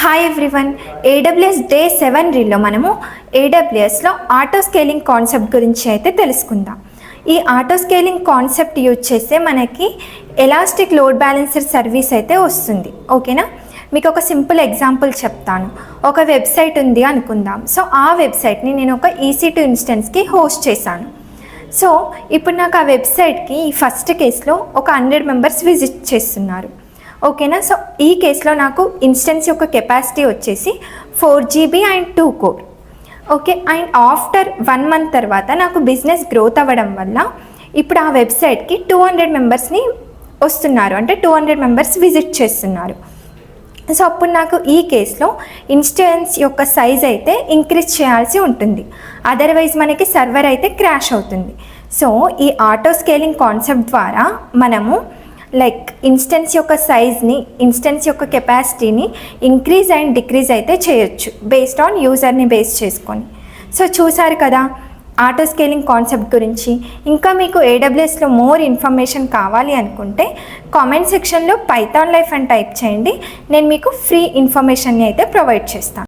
Hi everyone, AWS day 7 రీల్లో మనము AWSలో auto scaling concept గురించి అయితే తెలుసుకుందాం. ఈ ఆటో స్కేలింగ్ కాన్సెప్ట్ యూజ్ చేస్తే మనకి ఎలాస్టిక్ లోడ్ బ్యాలెన్సర్ సర్వీస్ అయితే వస్తుంది. ఓకేనా? మీకు ఒక సింపుల్ ఎగ్జాంపుల్ చెప్తాను. ఒక వెబ్సైట్ ఉంది అనుకుందాం. సో ఆ వెబ్సైట్ని నేను ఒక EC2 ఇన్స్టెన్స్కి హోస్ట్ చేశాను. సో ఇప్పుడు నాకు ఆ వెబ్సైట్కి ఈ ఫస్ట్ కేసులో ఒక 100 మెంబర్స్ విజిట్ చేస్తున్నారు. ఓకేనా? సో ఈ కేసులో నాకు ఇన్స్టెన్స్ యొక్క కెపాసిటీ వచ్చేసి 4 GB and 2 core. Okay, and after 1 month తర్వాత నాకు బిజినెస్ గ్రోత్ అవ్వడం వల్ల ఇప్పుడు ఆ వెబ్సైట్కి 200 మెంబర్స్ని వస్తున్నారు, అంటే 200 మెంబర్స్ విజిట్ చేస్తున్నారు. సో అప్పుడు నాకు ఈ కేసులో ఇన్స్టెన్స్ యొక్క సైజ్ అయితే ఇంక్రీజ్ చేయాల్సి ఉంటుంది, అదర్వైజ్ మనకి సర్వర్ అయితే క్రాష్ అవుతుంది. సో ఈ ఆటో స్కేలింగ్ కాన్సెప్ట్ ద్వారా మనము ఇన్స్టెన్స్ యొక్క సైజ్ని, ఇన్స్టెన్స్ యొక్క కెపాసిటీని ఇంక్రీజ్ అండ్ డిక్రీజ్ అయితే చేయొచ్చు బేస్డ్ ఆన్ యూజర్ని బేస్ చేసుకొని. సో చూసారు కదా ఆటో స్కేలింగ్ కాన్సెప్ట్ గురించి. ఇంకా మీకు AWSలో మోర్ ఇన్ఫర్మేషన్ కావాలి అనుకుంటే కామెంట్ సెక్షన్లో పైథాన్ లైఫ్ అని టైప్ చేయండి, నేను మీకు ఫ్రీ ఇన్ఫర్మేషన్ని అయితే ప్రొవైడ్ చేస్తాను.